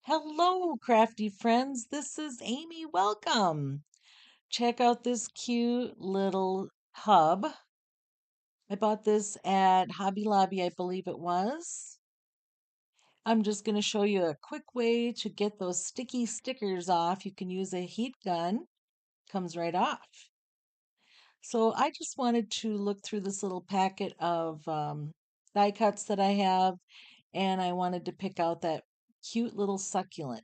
Hello, crafty friends. This is Amy. Welcome. Check out this cute little hub. I bought this at Hobby Lobby, I believe it was. I'm just going to show you a quick way to get those sticky stickers off. You can use a heat gun, comes right off. So I just wanted to look through this little packet of die cuts that I have, and I wanted to pick out that cute little succulent.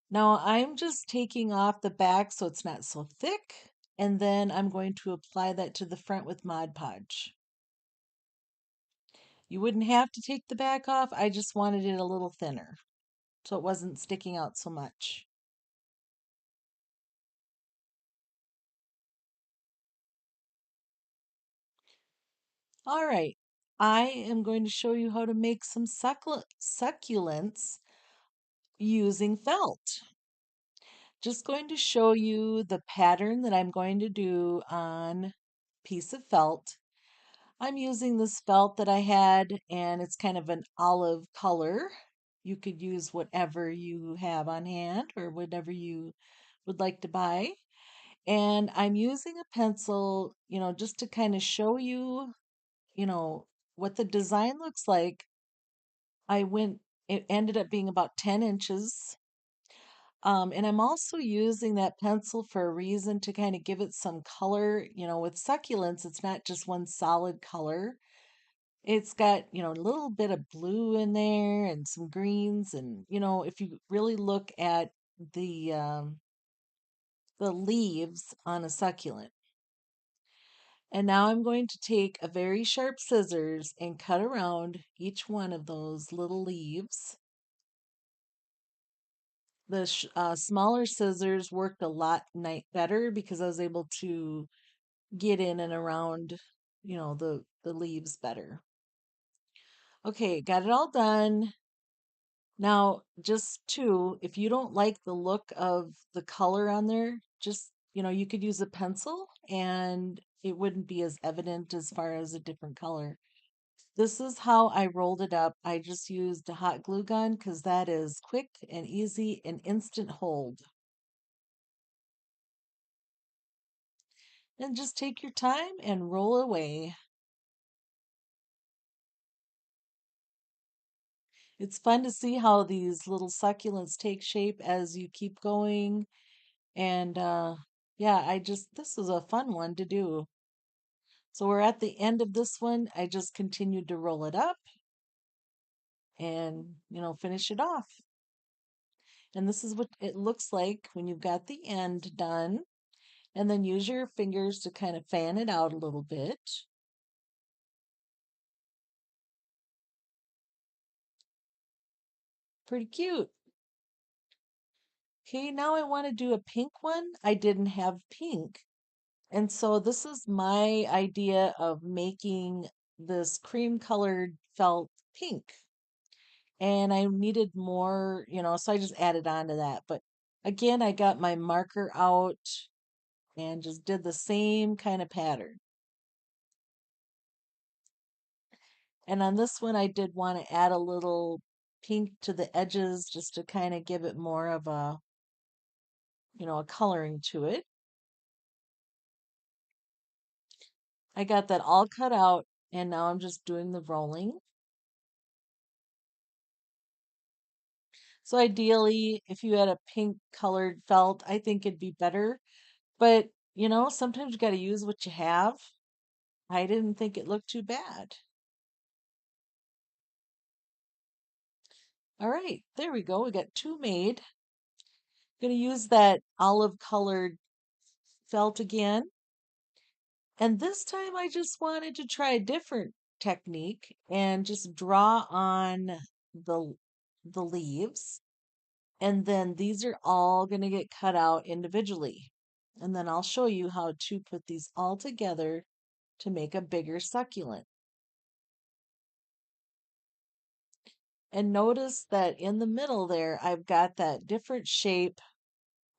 Now I'm just taking off the back so it's not so thick, and then I'm going to apply that to the front with Mod Podge. You wouldn't have to take the back off, I just wanted it a little thinner so it wasn't sticking out so much. All right, I am going to show you how to make some succulents using felt. Just going to show you the pattern that I'm going to do on piece of felt. I'm using this felt that I had, and it's kind of an olive color. You could use whatever you have on hand or whatever you would like to buy. And I'm using a pencil, just to kind of show you, you know, what the design looks like. It ended up being about 10 inches. And I'm also using that pencil for a reason to kind of give it some color. With succulents, it's not just one solid color. It's got, a little bit of blue in there and some greens. And, if you really look at the the leaves on a succulent. And now I'm going to take a very sharp scissors and cut around each one of those little leaves. The smaller scissors worked a lot better because I was able to get in and around, the leaves better. Okay, got it all done. Now, just if you don't like the look of the color on there, just, you could use a pencil and it wouldn't be as evident as far as a different color. This is how I rolled it up. I just used a hot glue gun because that is quick and easy and instant hold. And just take your time and roll away. It's fun to see how these little succulents take shape as you keep going. And yeah, this was a fun one to do. So we're at the end of this one. I just continued to roll it up and, finish it off. And this is what it looks like when you've got the end done. And then use your fingers to kind of fan it out a little bit. Pretty cute. Okay, now I want to do a pink one. I didn't have pink. And so this is my idea of making this cream colored felt pink. And I needed more, so I just added on to that. But again, I got my marker out and just did the same kind of pattern. And on this one, I did want to add a little pink to the edges just to kind of give it more of a coloring to it. I got that all cut out and now I'm just doing the rolling. So ideally, if you had a pink colored felt, I think it'd be better. But, sometimes you got to use what you have. I didn't think it looked too bad. All right, there we go. We got two made. Going to use that olive colored felt again. And this time I just wanted to try a different technique and just draw on the the leaves. And then these are all going to get cut out individually. And then I'll show you how to put these all together to make a bigger succulent. And notice that in the middle there, I've got that different shape,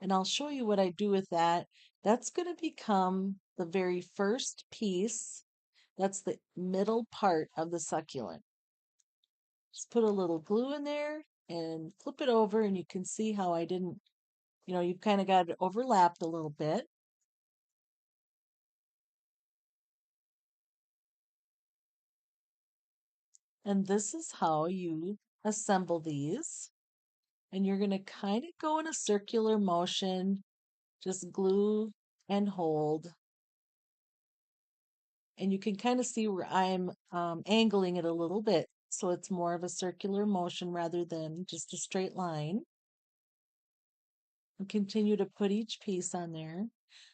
and I'll show you what I do with that. That's going to become the very first piece. That's the middle part of the succulent. Just put a little glue in there and flip it over, and you can see how I didn't, you've kind of got it overlapped a little bit. And this is how you assemble these. And you're going to kind of go in a circular motion, just glue and hold. And you can kind of see where I'm angling it a little bit. So it's more of a circular motion rather than just a straight line. And continue to put each piece on there.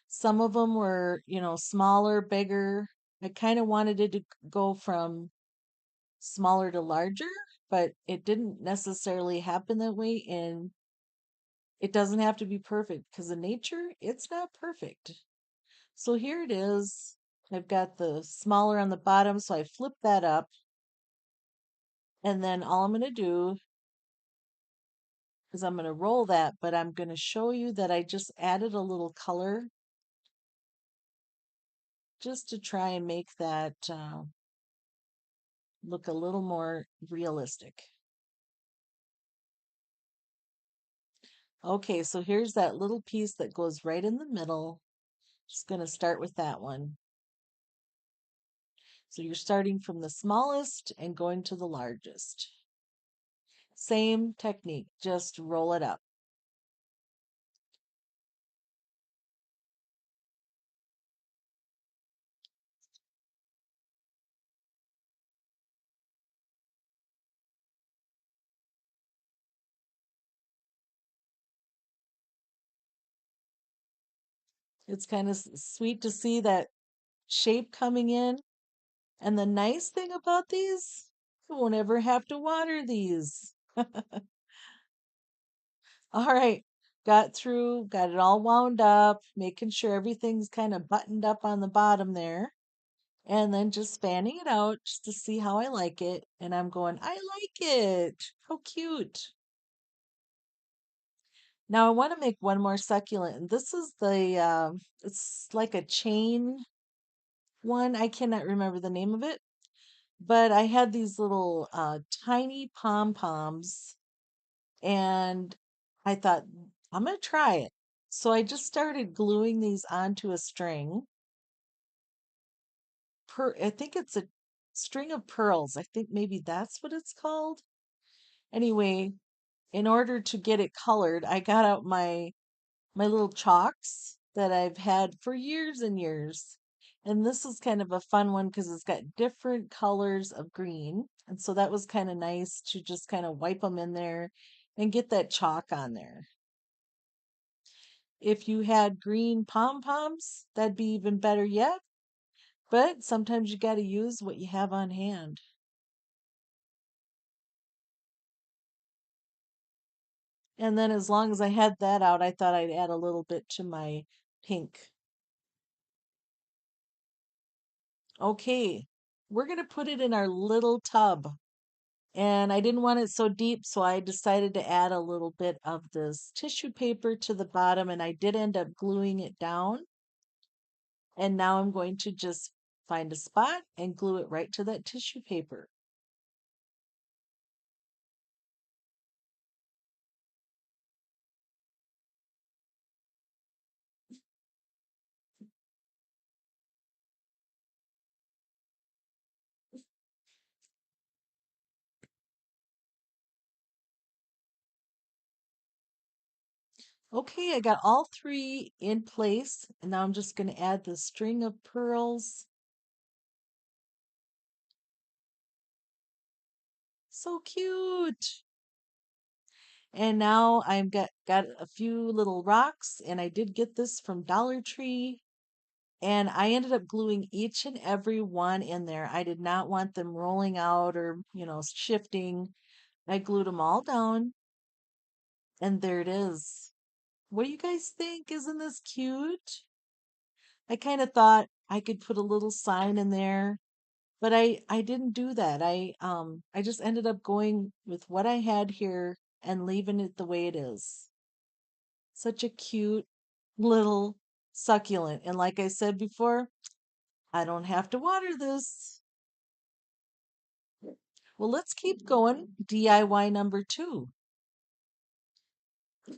Some of them were, smaller, bigger. I kind of wanted it to go from smaller to larger, but it didn't necessarily happen that way. And it doesn't have to be perfect because in nature, it's not perfect. So here it is. I've got the smaller on the bottom, so I flip that up. And then all I'm going to do is I'm going to roll that, but I'm going to show you that I just added a little color just to try and make that look a little more realistic. Okay, so here's that little piece that goes right in the middle. Just going to start with that one. So you're starting from the smallest and going to the largest. Same technique, just roll it up. It's kind of sweet to see that shape coming in. And the nice thing about these, you won't ever have to water these. All right, got it all wound up, making sure everything's kind of buttoned up on the bottom there. And then just fanning it out just to see how I like it. And I'm going, I like it. How cute. Now I want to make one more succulent. And this is it's like a chain one. I cannot remember the name of it. But I had these little tiny pom-poms and I thought, I'm going to try it. So I just started gluing these onto a string. I think it's a string of pearls. I think maybe that's what it's called. Anyway, in order to get it colored, I got out my little chalks that I've had for years and years. And this is kind of a fun one because it's got different colors of green. And so that was kind of nice to just kind of wipe them in there and get that chalk on there. If you had green pom-poms, that'd be even better yet. But sometimes you got to use what you have on hand. And then as long as I had that out, I thought I'd add a little bit to my pink. Okay, we're going to put it in our little tub. And I didn't want it so deep, so I decided to add a little bit of this tissue paper to the bottom, and I did end up gluing it down. And now I'm going to just find a spot and glue it right to that tissue paper. Okay, I got all three in place, and now I'm just going to add the string of pearls. So cute. And now I've got a few little rocks, and I did get this from Dollar Tree. And I ended up gluing each and every one in there. I did not want them rolling out or, shifting. I glued them all down, and there it is. What do you guys think? Isn't this cute? I kind of thought I could put a little sign in there, but I didn't do that. I just ended up going with what I had here and leaving it the way it is. Such a cute little succulent. And like I said before, I don't have to water this. Well, let's keep going. DIY number two.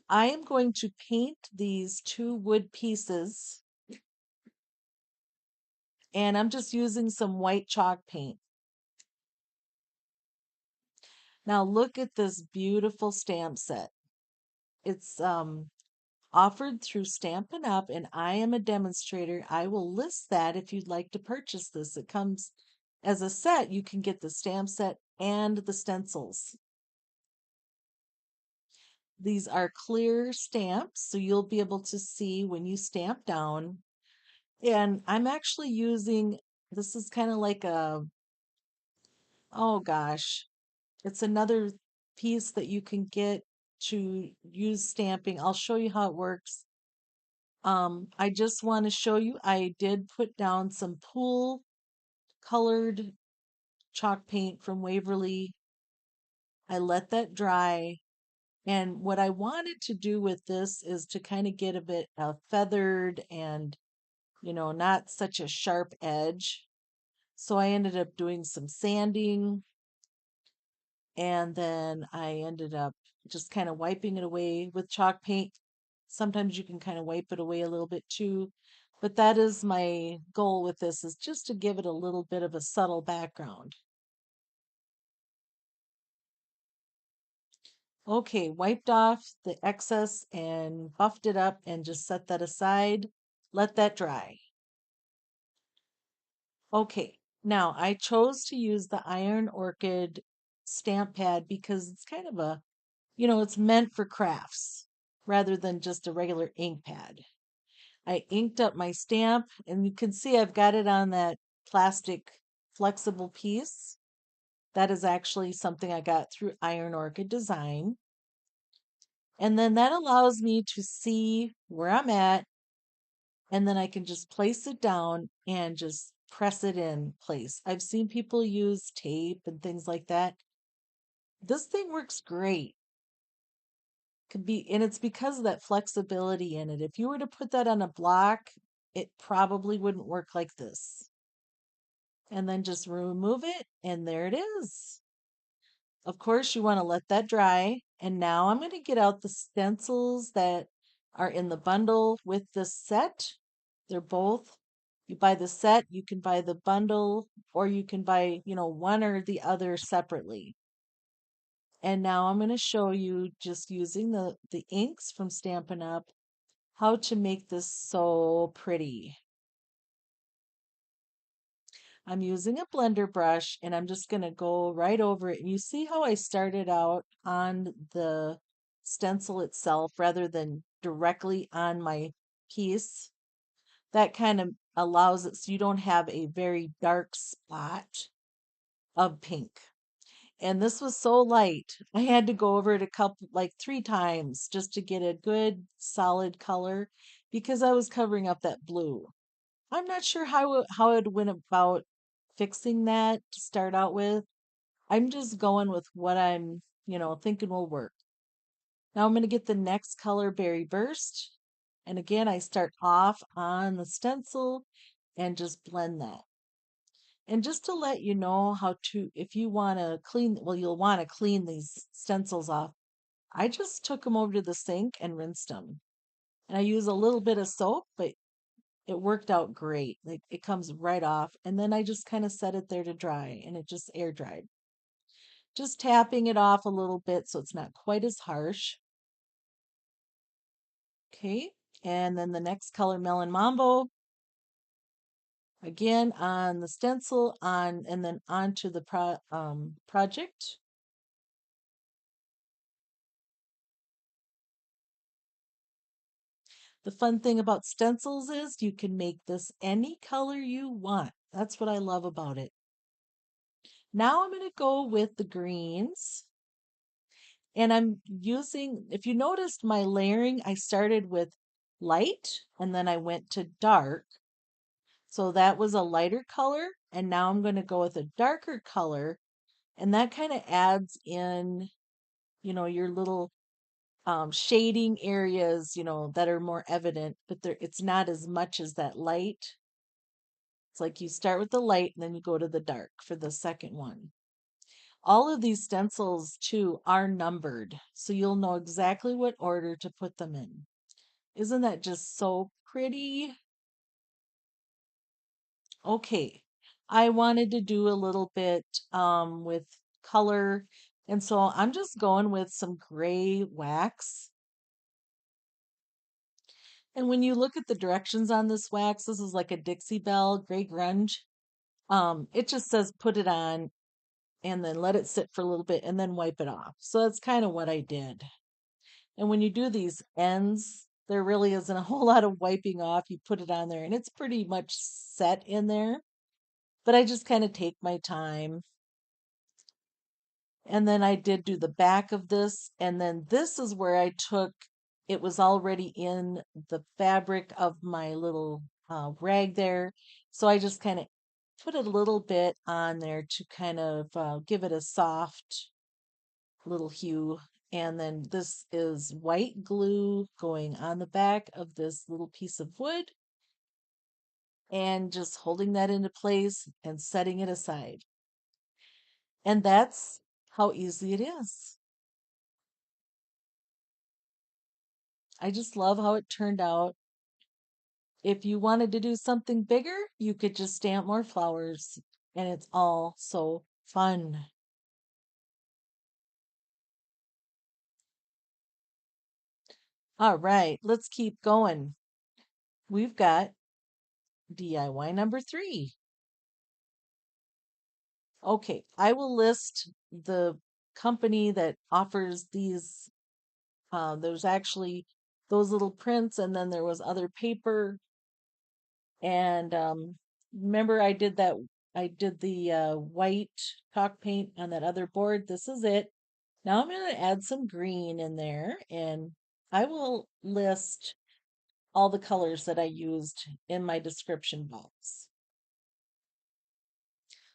I am going to paint these two wood pieces, and I'm just using some white chalk paint. Now look at this beautiful stamp set. It's offered through Stampin' Up, and I am a demonstrator. I will list that if you'd like to purchase this. It comes as a set. You can get the stamp set and the stencils. These are clear stamps, so you'll be able to see when you stamp down. And I'm actually using, this is kind of like a, oh gosh, it's another piece that you can get to use stamping. I'll show you how it works. I just want to show you, I did put down some pool colored chalk paint from Waverly. I let that dry. And what I wanted to do with this is to kind of get a bit feathered and, not such a sharp edge. So I ended up doing some sanding, and then I ended up just kind of wiping it away with chalk paint. Sometimes you can kind of wipe it away a little bit too. But that is my goal with this, is just to give it a little bit of a subtle background. Okay, wiped off the excess and buffed it up and just set that aside. Let that dry. Okay, now I chose to use the Iron Orchid stamp pad because it's kind of a, it's meant for crafts rather than just a regular ink pad. I inked up my stamp, and you can see I've got it on that plastic flexible piece. That is actually something I got through Iron Orchid Design. And then that allows me to see where I'm at, and then I can just place it down and just press it in place. I've seen people use tape and things like that. This thing works great. Could be, and it's because of that flexibility in it. If you were to put that on a block, it probably wouldn't work like this. And then just remove it, and there it is. Of course, you want to let that dry. And now I'm going to get out the stencils that are in the bundle with the set. They're both, you buy the set, you can buy the bundle, or you can buy, one or the other separately. And now I'm going to show you, just using the inks from Stampin' Up, how to make this so pretty. I'm using a blender brush, and I'm just going to go right over it. And you see how I started out on the stencil itself rather than directly on my piece? That kind of allows it so you don't have a very dark spot of pink. And this was so light, I had to go over it like 3 times just to get a good solid color because I was covering up that blue. I'm not sure how it went about fixing that to start out with. I'm just going with what I'm, thinking will work. Now I'm going to get the next color, Berry Burst. And again, I start off on the stencil and just blend that. And just to let you know how to, if you want to clean, well, you'll want to clean these stencils off. I just took them over to the sink and rinsed them. And I use a little bit of soap, but it worked out great. Like, it comes right off. And then I just kind of set it there to dry, and it just air dried. Just tapping it off a little bit so it's not quite as harsh. Okay. And then the next color, Melon Mambo. Again on the stencil, and then onto the project. The fun thing about stencils is you can make this any color you want. That's what I love about it. Now I'm going to go with the greens. And I'm using, if you noticed my layering, I started with light and then I went to dark. So that was a lighter color. And now I'm going to go with a darker color. And that kind of adds in, your little shading areas, that are more evident, but it's not as much as that light. It's like you start with the light and then you go to the dark for the second one. All of these stencils too are numbered, so you'll know exactly what order to put them in. Isn't that just so pretty? Okay, I wanted to do a little bit with color, and so I'm just going with some gray wax. And when you look at the directions on this wax, this is like a Dixie Belle gray grunge. It just says put it on and then let it sit for a little bit and then wipe it off. So that's kind of what I did. And when you do these ends, there really isn't a whole lot of wiping off. You put it on there and it's pretty much set in there. But I just kind of take my time. And then I did do the back of this. And then this is where I took, it was already in the fabric of my little rag there. So I just kind of put a little bit on there to kind of give it a soft little hue. And then this is white glue going on the back of this little piece of wood and just holding that into place and setting it aside. And that's how easy it is. I just love how it turned out. If you wanted to do something bigger, you could just stamp more flowers, and it's all so fun. All right, let's keep going. We've got DIY number 3. Okay, I will list the company that offers these. There's actually those little prints, and then there was other paper. And remember, I did that. I did the white chalk paint on that other board. This is it. Now I'm going to add some green in there, and I will list all the colors that I used in my description box.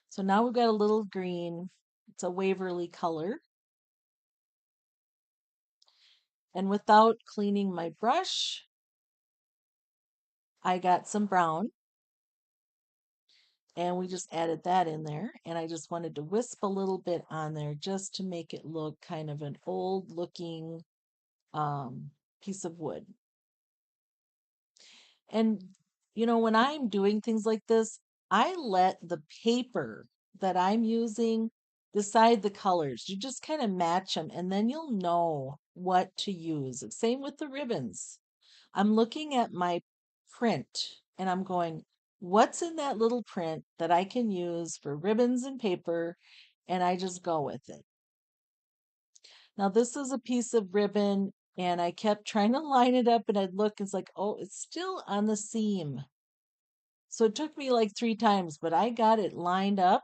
So now we've got a little green. It's a Waverly color. And without cleaning my brush, I got some brown and we just added that in there. And I just wanted to wisp a little bit on there just to make it look kind of an old looking um, piece of wood. And, when I'm doing things like this, I let the paper that I'm using decide the colors. You just kind of match them and then you'll know what to use. Same with the ribbons. I'm looking at my print and I'm going, what's in that little print that I can use for ribbons and paper? And I just go with it. Now, this is a piece of ribbon and I kept trying to line it up and I'd look, it's like, oh, it's still on the seam. So it took me like 3 times, but I got it lined up.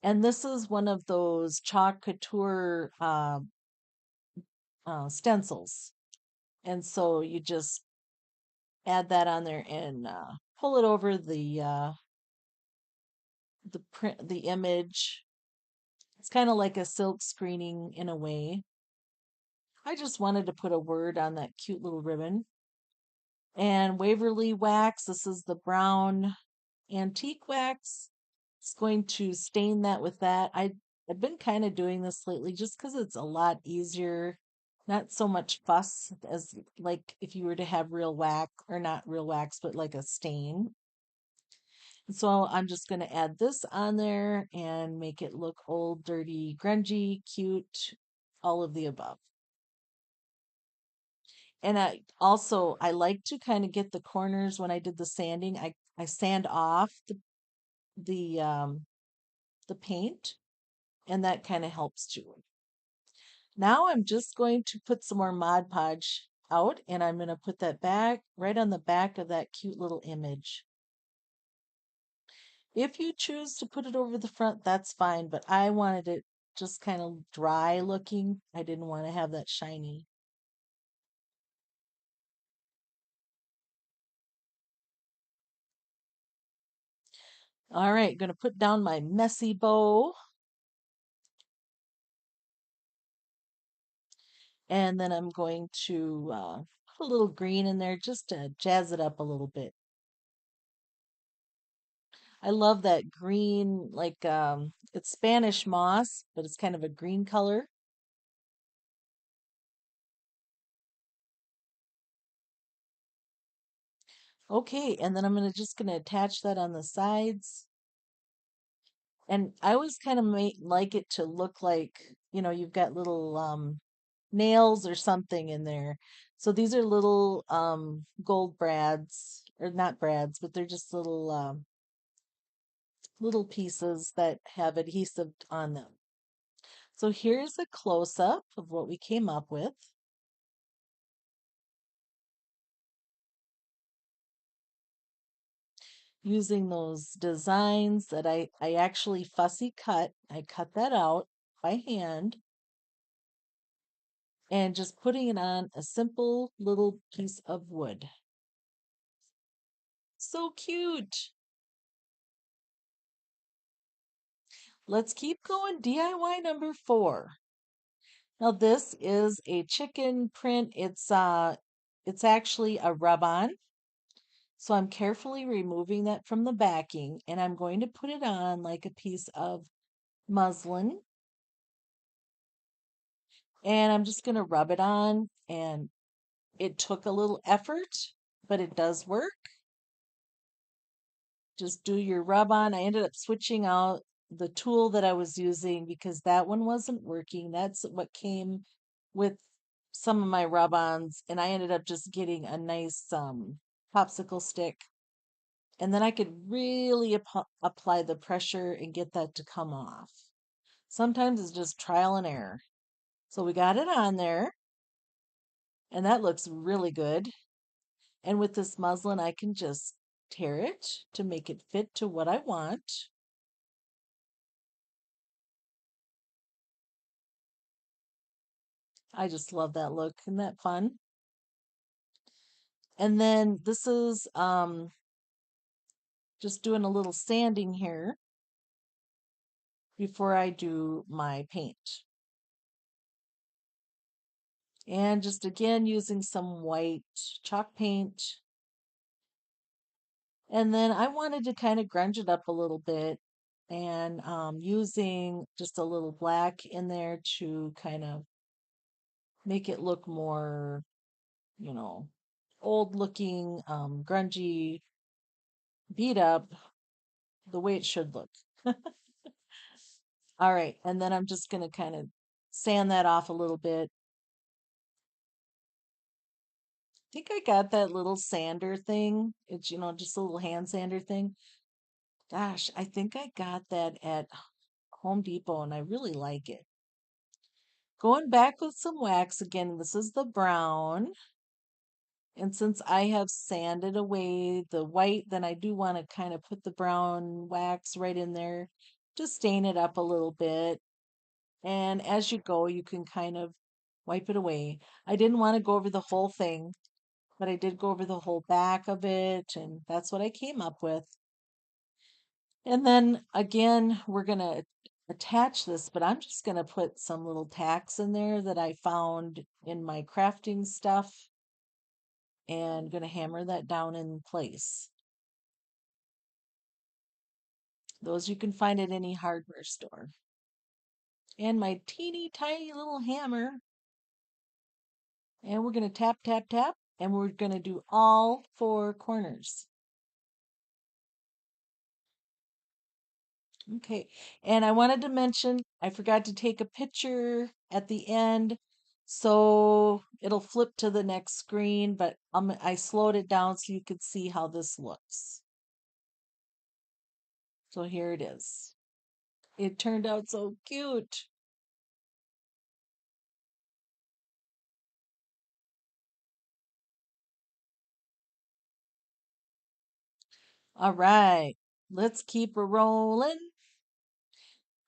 And this is one of those chalk couture stencils. And so you just add that on there and pull it over the print, the image. It's kind of like a silk screening in a way. I just wanted to put a word on that cute little ribbon. And Waverly wax, this is the brown antique wax. It's going to stain that with that. I've been kind of doing this lately just because it's a lot easier. Not so much fuss as like if you were to have real wax, or not real wax, but like a stain. So I'm just going to add this on there and make it look old, dirty, grungy, cute, all of the above. And I like to kind of get the corners when I did the sanding. I sand off the paint, and that kind of helps too. Now I'm just going to put some more Mod Podge out, and I'm going to put that back right on the back of that cute little image. If you choose to put it over the front, that's fine, but I wanted it just kind of dry looking. I didn't want to have that shiny. All right, going to put down my messy bow. And then I'm going to put a little green in there just to jazz it up a little bit. I love that green, like it's Spanish moss, but it's kind of a green color. Okay, and then I'm gonna attach that on the sides. And I always kind of like it to look like, you've got little nails or something in there. So these are little gold brads, or not brads, but they're just little pieces that have adhesive on them. So here's a close-up of what we came up with using those designs that I actually fussy cut. I cut that out by hand and just putting it on a simple little piece of wood. So cute. Let's keep going. DIY number 4. Now this is a chicken print. It's actually a rub-on. So I'm carefully removing that from the backing and I'm going to put it on like a piece of muslin and I'm just going to rub it on, and it took a little effort, but it does work. Just do your rub on. I ended up switching out the tool that I was using because that one wasn't working. That's what came with some of my rub ons, and I ended up just getting a nice popsicle stick. And then I could really apply the pressure and get that to come off. Sometimes it's just trial and error. So we got it on there, and that looks really good. And with this muslin, I can just tear it to make it fit to what I want. I just love that look. Isn't that fun? And then this is just doing a little sanding here before I do my paint. And just again using some white chalk paint. And then I wanted to kind of grunge it up a little bit and using just a little black in there to kind of make it look more, you know, old looking, grungy, beat up the way it should look. All right, and then I'm just going to kind of sand that off a little bit. I think I got that little sander thing. It's, just a little hand sander thing. Gosh, I think I got that at Home Depot and I really like it. Going back with some wax again, this is the brown. And since I have sanded away the white, then I do want to kind of put the brown wax right in there to stain it up a little bit. And as you go, you can kind of wipe it away. I didn't want to go over the whole thing, but I did go over the whole back of it, and that's what I came up with. And then again, we're going to attach this, but I'm just going to put some little tacks in there that I found in my crafting stuff and going to hammer that down in place. Those you can find at any hardware store. And my teeny tiny little hammer. And we're going to tap, tap, tap, and we're going to do all 4 corners. Okay, and I wanted to mention, I forgot to take a picture at the end, so it'll flip to the next screen, but I slowed it down so you could see how this looks. So here it is. It turned out so cute. All right, let's keep a rolling.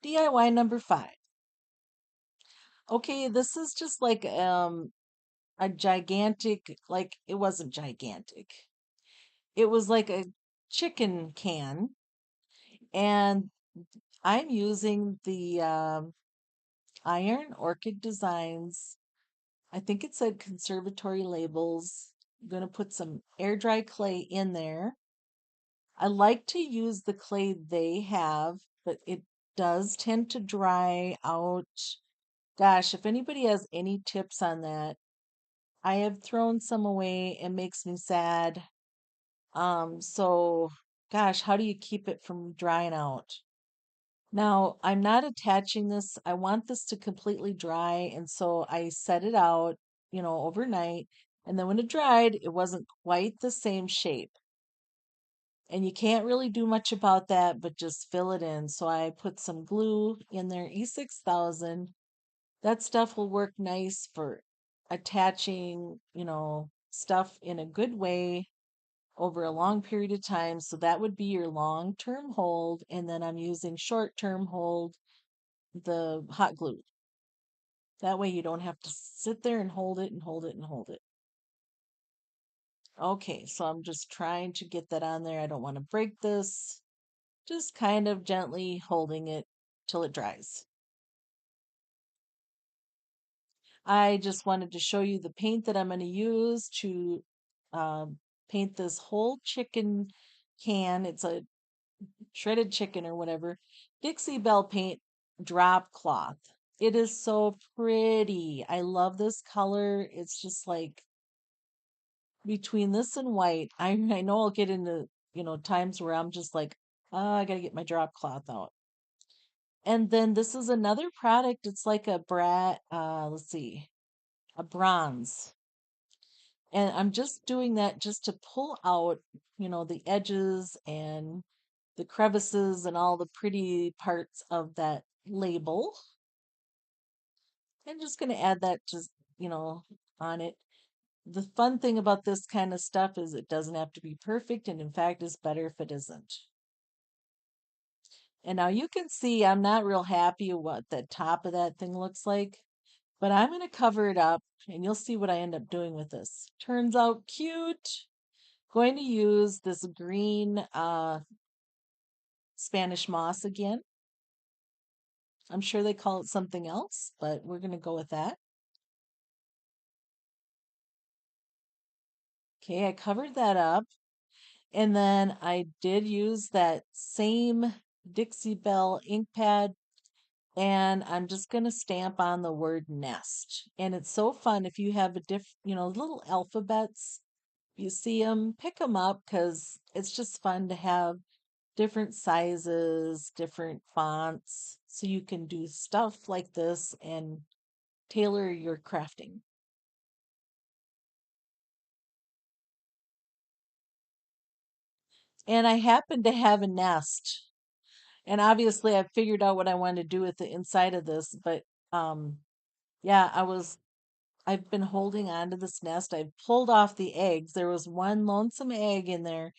DIY number 5. Okay, this is just like a gigantic, like it wasn't gigantic. It was like a chicken can, and I'm using the Iron Orchid Designs. I think it said Conservatory labels. I'm going to put some air dry clay in there. I like to use the clay they have, but it does tend to dry out. Gosh, if anybody has any tips on that, I have thrown some away. It makes me sad. So gosh, how do you keep it from drying out? Now, I'm not attaching this. I want this to completely dry, and so I set it out, overnight. And then when it dried, it wasn't quite the same shape. And you can't really do much about that, but just fill it in. So I put some glue in there, E6000. That stuff will work nice for attaching, stuff in a good way over a long period of time. So that would be your long-term hold. And then I'm using short-term hold, the hot glue. That way you don't have to sit there and hold it and hold it and hold it. Okay, so I'm just trying to get that on there. I don't want to break this. Just kind of gently holding it till it dries. I just wanted to show you the paint that I'm going to use to paint this whole chicken can. It's a shredded chicken or whatever. Dixie Belle paint drop cloth. It is so pretty. I love this color. It's just like between this and white. I know I'll get into, times where I'm just like, oh, I gotta get my drop cloth out. And then this is another product. It's like a let's see, a bronze. And I'm just doing that just to pull out, the edges and the crevices and all the pretty parts of that label. I'm just going to add that just, you know, on it. The fun thing about this kind of stuff is it doesn't have to be perfect, and in fact, it's better if it isn't. And now you can see I'm not real happy with what the top of that thing looks like, but I'm going to cover it up and you'll see what I end up doing with this. Turns out cute. Going to use this green Spanish moss again. I'm sure they call it something else, but we're going to go with that. Okay, I covered that up. And then I did use that same Dixie Belle ink pad, and I'm just going to stamp on the word nest. And it's so fun if you have little alphabets, you see them, pick them up because it's just fun to have different sizes, different fonts, so you can do stuff like this and tailor your crafting. And I happen to have a nest. And obviously I figured out what I wanted to do with the inside of this, but um yeah, I've been holding on to this nest. I've pulled off the eggs. There was one lonesome egg in there.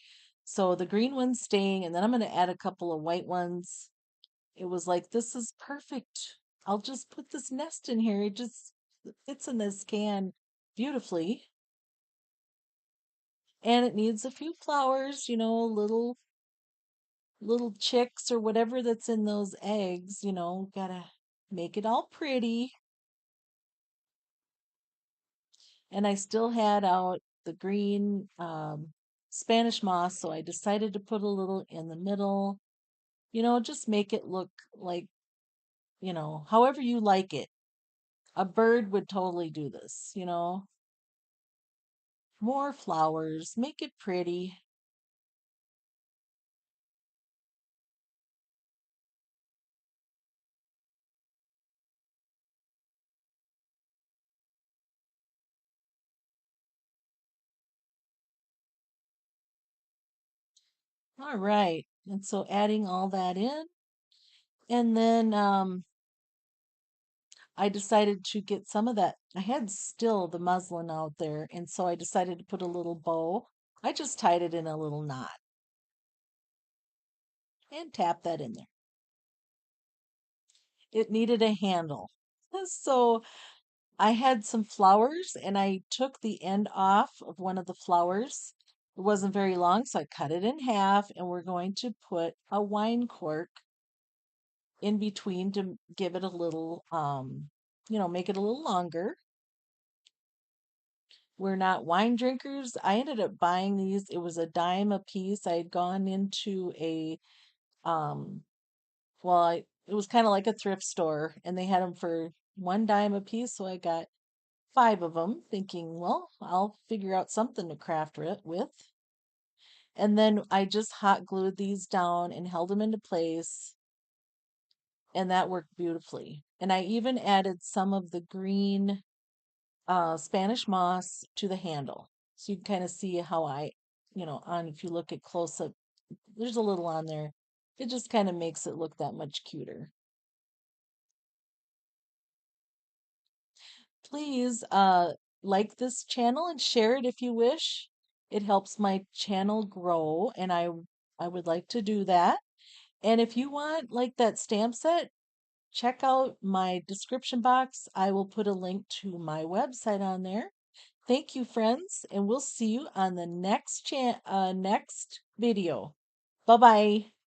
So the green one's staying, and then I'm going to add a couple of white ones. It was like, this is perfect. I'll just put this nest in here. It just fits in this can beautifully. And it needs a few flowers, little chicks or whatever that's in those eggs, gotta make it all pretty. And I still had out the green Spanish moss, so I decided to put a little in the middle, just make it look like, however you like it. A bird would totally do this, more flowers, make it pretty. All right. And so adding all that in, and then I decided to get some of that. I had still the muslin out there, and so I decided to put a little bow. I just tied it in a little knot and tap that in there. It needed a handle. So I had some flowers and I took the end off of one of the flowers. It wasn't very long, so I cut it in half, and we're going to put a wine cork in between to give it a little, make it a little longer. we're not wine drinkers. I ended up buying these. It was a dime a piece. I had gone into a um it was kind of like a thrift store and they had them for one dime a piece, so I got five of them thinking, well, I'll figure out something to craft it with. And then I just hot glued these down and held them into place, and that worked beautifully. And I even added some of the green Spanish moss to the handle. So you can kind of see how on if you look at close up, there's a little on there. It just kind of makes it look that much cuter. Please like this channel and share it if you wish. It helps my channel grow, and I would like to do that. And if you want like that stamp set, check out my description box. I will put a link to my website on there. Thank you, friends, and we'll see you on the next video. Bye bye.